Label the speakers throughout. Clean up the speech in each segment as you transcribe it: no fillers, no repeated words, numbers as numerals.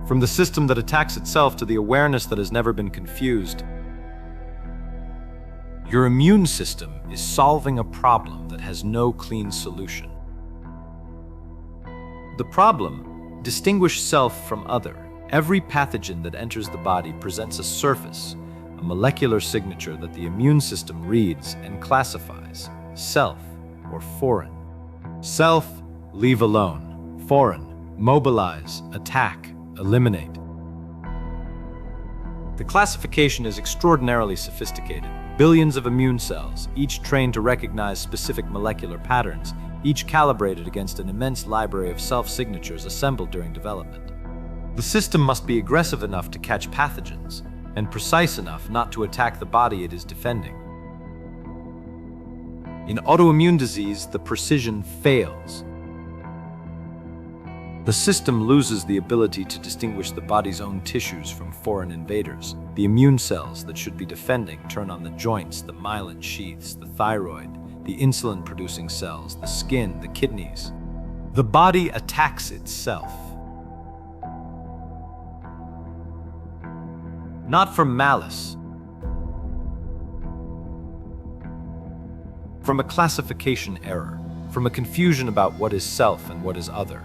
Speaker 1: From the system that attacks itself to the awareness that has never been confused. Your immune system is solving a problem that has no clean solution. The problem: distinguish self from other. Every pathogen that enters the body presents a surface, a molecular signature that the immune system reads and classifies: self or foreign. Self, leave alone. Foreign, mobilize, attack, eliminate. The classification is extraordinarily sophisticated. Billions of immune cells, each trained to recognize specific molecular patterns, each calibrated against an immense library of self-signatures assembled during development. The system must be aggressive enough to catch pathogens, and precise enough not to attack the body it is defending. In autoimmune disease, the precision fails. The system loses the ability to distinguish the body's own tissues from foreign invaders. The immune cells that should be defending turn on the joints, the myelin sheaths, the thyroid, the insulin-producing cells, the skin, the kidneys. The body attacks itself. Not from malice, from a classification error, from a confusion about what is self and what is other.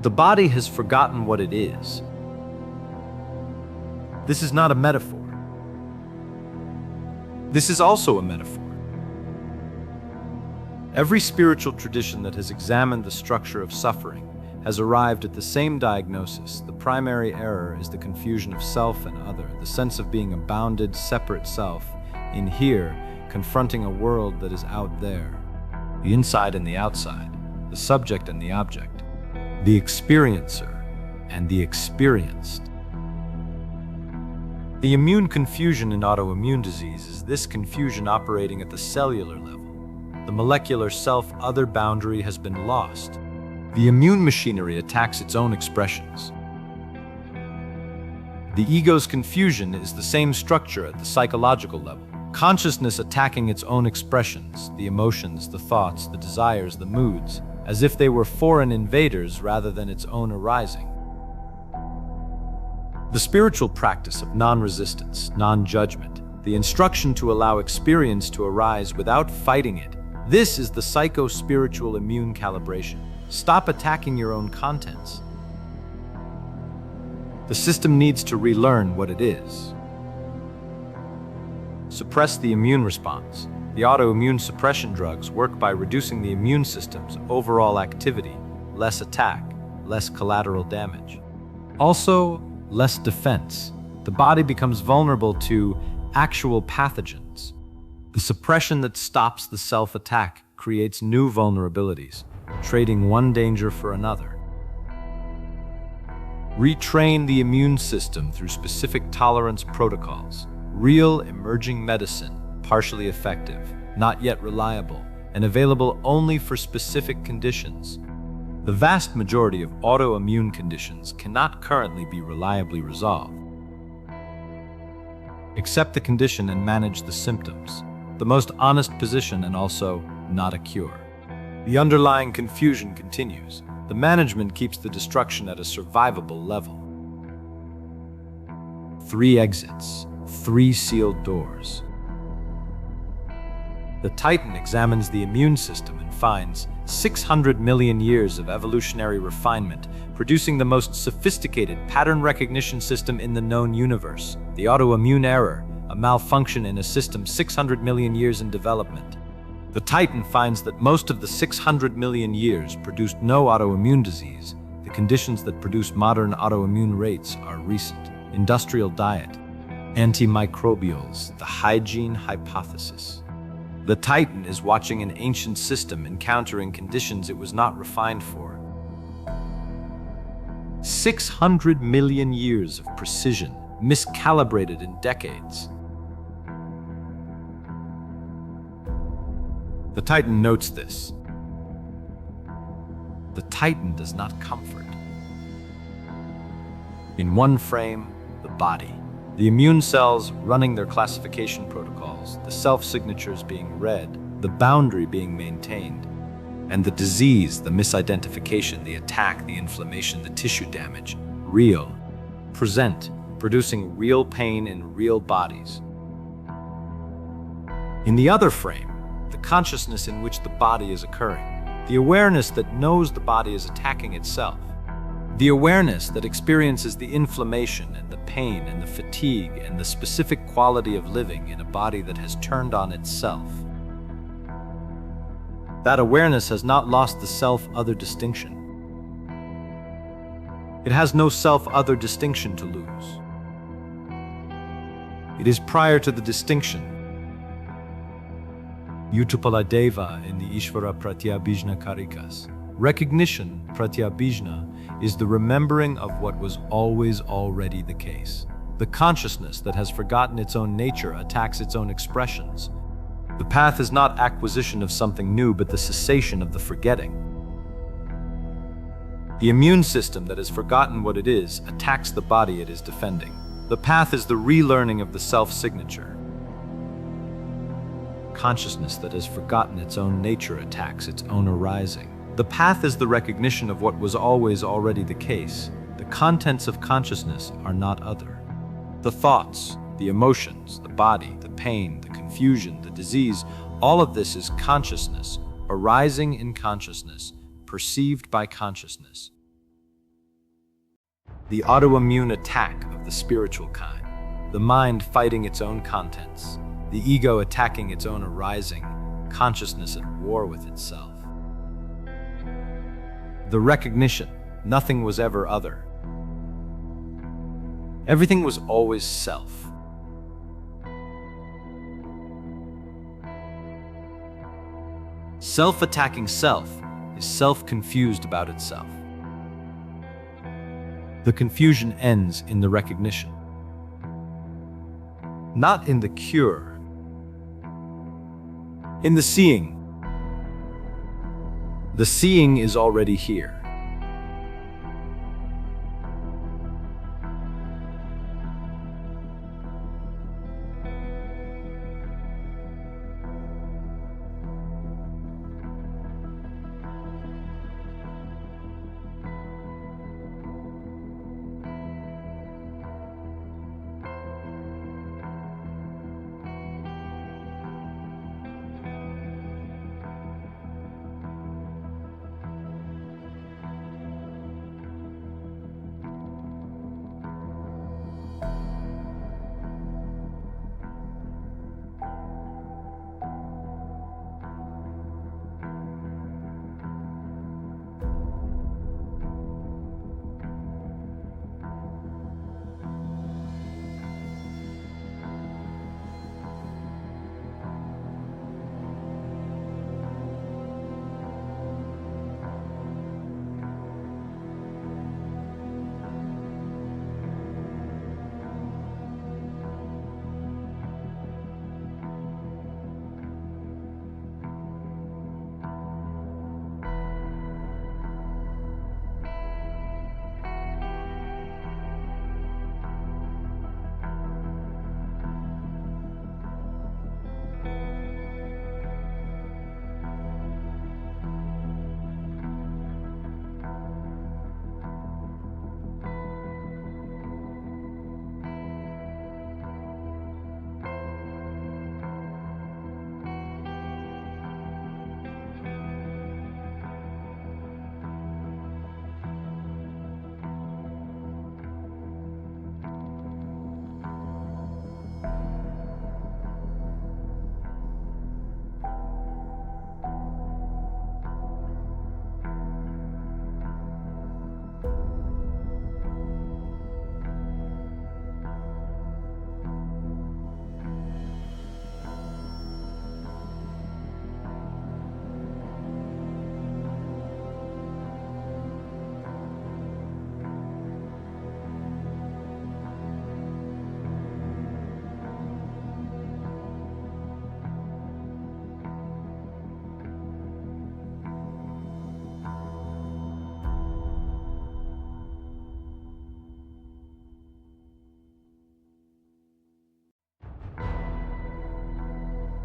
Speaker 1: The body has forgotten what it is. This is not a metaphor. This is also a metaphor. Every spiritual tradition that has examined the structure of suffering has arrived at the same diagnosis. The primary error is the confusion of self and other, the sense of being a bounded, separate self in here, confronting a world that is out there. The inside and the outside, the subject and the object, the experiencer and the experienced. The immune confusion in autoimmune disease is this confusion operating at the cellular level. The molecular self-other boundary has been lost. The immune machinery attacks its own expressions. The ego's confusion is the same structure at the psychological level. Consciousness attacking its own expressions, the emotions, the thoughts, the desires, the moods, as if they were foreign invaders rather than its own arising. The spiritual practice of non-resistance, non-judgment, the instruction to allow experience to arise without fighting it, this is the psycho-spiritual immune calibration. Stop attacking your own contents. The system needs to relearn what it is. Suppress the immune response. The autoimmune suppression drugs work by reducing the immune system's overall activity, less attack, less collateral damage. Also, less defense. The body becomes vulnerable to actual pathogens. The suppression that stops the self-attack creates new vulnerabilities, trading one danger for another. Retrain the immune system through specific tolerance protocols. Real emerging medicine, partially effective, not yet reliable, and available only for specific conditions. The vast majority of autoimmune conditions cannot currently be reliably resolved. Accept the condition and manage the symptoms. The most honest position and also not a cure. The underlying confusion continues. The management keeps the destruction at a survivable level. 3 exits, 3 sealed doors. The Titan examines the immune system and finds 600 million years of evolutionary refinement, producing the most sophisticated pattern recognition system in the known universe. The autoimmune error, a malfunction in a system 600 million years in development. The Titan finds that most of the 600 million years produced no autoimmune disease. The conditions that produce modern autoimmune rates are recent. Industrial diet, antimicrobials, the hygiene hypothesis. The Titan is watching an ancient system encountering conditions it was not refined for. 600 million years of precision, miscalibrated in decades. The Titan notes this. The Titan does not comfort. In one frame, the body. The immune cells running their classification protocols, the self-signatures being read, the boundary being maintained. And the disease, the misidentification, the attack, the inflammation, the tissue damage, real, present, producing real pain in real bodies. In the other frame, the consciousness in which the body is occurring, the awareness that knows the body is attacking itself, the awareness that experiences the inflammation and the pain and the fatigue and the specific quality of living in a body that has turned on itself. That awareness has not lost the self-other distinction. It has no self-other distinction to lose. It is prior to the distinction. Utupaladeva in the Ishvara Pratyabhijna Karikas. Recognition, Pratyabhijna, is the remembering of what was always already the case. The consciousness that has forgotten its own nature attacks its own expressions. The path is not acquisition of something new, but the cessation of the forgetting. The immune system that has forgotten what it is attacks the body it is defending. The path is the relearning of the self-signature. Consciousness that has forgotten its own nature attacks its own arising. The path is the recognition of what was always already the case. The contents of consciousness are not other. The thoughts, the emotions, the body, the pain, the confusion, the disease, all of this is consciousness, arising in consciousness, perceived by consciousness. The autoimmune attack of the spiritual kind, the mind fighting its own contents, the ego attacking its own arising, consciousness at war with itself. The recognition, nothing was ever other. Everything was always self. Self-attacking self is self-confused about itself. The confusion ends in the recognition, not in the cure. In the seeing. The seeing is already here.